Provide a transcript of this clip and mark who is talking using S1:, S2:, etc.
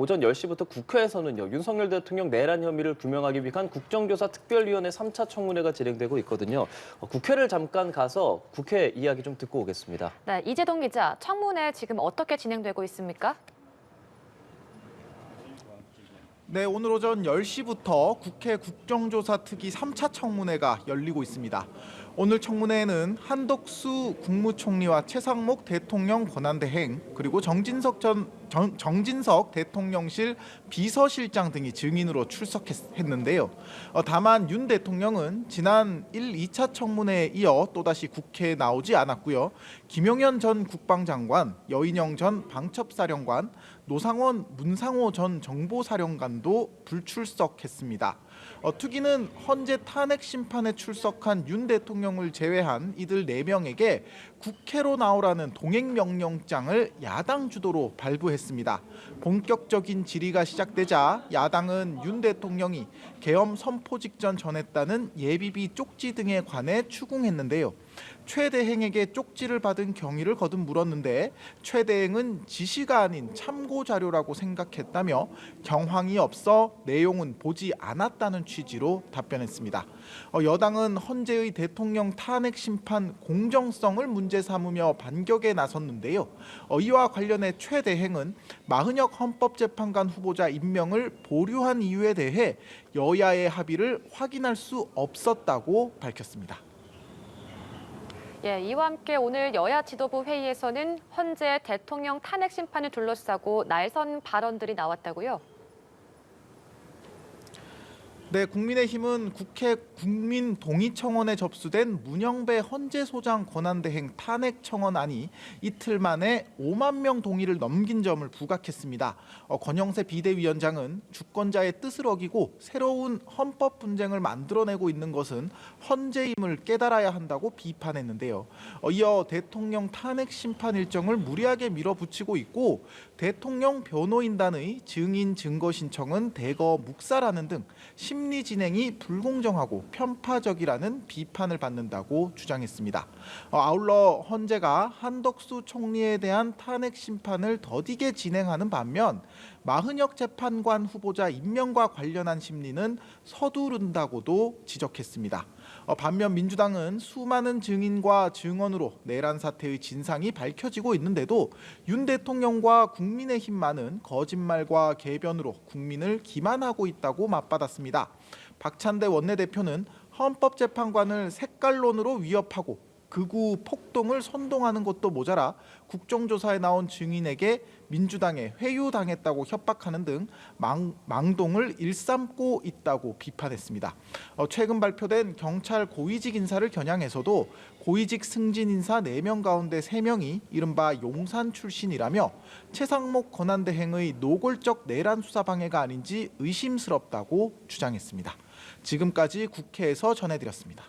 S1: 오전 10시부터 국회에서는요, 윤석열 대통령 내란 혐의를 규명하기 위한 국정조사 특별위원회 3차 청문회가 진행되고 있거든요. 국회를 잠깐 가서 국회 이야기 좀 듣고 오겠습니다.
S2: 네, 이재동 기자, 청문회 지금 어떻게 진행되고 있습니까?
S3: 네, 오늘 오전 10시부터 국회 국정조사 특위 3차 청문회가 열리고 있습니다. 오늘 청문회에는 한덕수 국무총리와 최상목 대통령 권한대행, 그리고 정진석 대통령실 비서실장 등이 증인으로 출석했는데요. 다만 윤 대통령은 지난 1, 2차 청문회에 이어 또다시 국회에 나오지 않았고요. 김용현 전 국방장관, 여인영 전 방첩사령관, 노상원 문상호 전 정보사령관도 불출석했습니다. 특위는 헌재 탄핵 심판에 출석한 윤 대통령을 제외한 이들 4명에게 국회로 나오라는 동행명령장을 야당 주도로 발부했습니다. 본격적인 질의가 시작되자 야당은 윤 대통령이 계엄 선포 직전 전했다는 예비비 쪽지 등에 관해 추궁했는데요. 최 대행에게 쪽지를 받은 경위를 거듭 물었는데 최 대행은 지시가 아닌 참고 자료라고 생각했다며 경황이 없어 내용은 보지 않았다는 취지로 답변했습니다. 여당은 헌재의 대통령 탄핵 심판 공정성을 문제 삼으며 반격에 나섰는데요. 이와 관련해 최 대행은 마흔혁 헌법재판관 후보자 임명을 보류한 이유에 대해 여야의 합의를 확인할 수 없었다고 밝혔습니다.
S2: 예, 이와 함께 오늘 여야 지도부 회의에서는 헌재 대통령 탄핵 심판을 둘러싸고 날선 발언들이 나왔다고요?
S3: 네, 국민의힘은 국회 국민동의청원에 접수된 문영배 헌재소장 권한대행 탄핵 청원안이 이틀 만에 5만 명 동의를 넘긴 점을 부각했습니다. 권영세 비대위원장은 주권자의 뜻을 어기고 새로운 헌법 분쟁을 만들어내고 있는 것은 헌재임을 깨달아야 한다고 비판했는데요. 이어 대통령 탄핵 심판 일정을 무리하게 밀어붙이고 있고 대통령 변호인단의 증인 증거 신청은 대거 묵살하는 등 심리 진행이 불공정하고 편파적이라는 비판을 받는다고 주장했습니다. 아울러 헌재가 한덕수 총리에 대한 탄핵 심판을 더디게 진행하는 반면 마흔혁 재판관 후보자 임명과 관련한 심리는 서두른다고도 지적했습니다. 반면 민주당은 수많은 증인과 증언으로 내란 사태의 진상이 밝혀지고 있는데도 윤 대통령과 국민의힘만은 거짓말과 개변으로 국민을 기만하고 있다고 맞받았습니다. 박찬대 원내대표는 헌법재판관을 색깔론으로 위협하고 극우 폭동을 선동하는 것도 모자라 국정조사에 나온 증인에게 민주당에 회유당했다고 협박하는 등 망동을 일삼고 있다고 비판했습니다. 최근 발표된 경찰 고위직 인사를 겨냥해서도 고위직 승진 인사 4명 가운데 3명이 이른바 용산 출신이라며 최상목 권한대행의 노골적 내란 수사 방해가 아닌지 의심스럽다고 주장했습니다. 지금까지 국회에서 전해드렸습니다.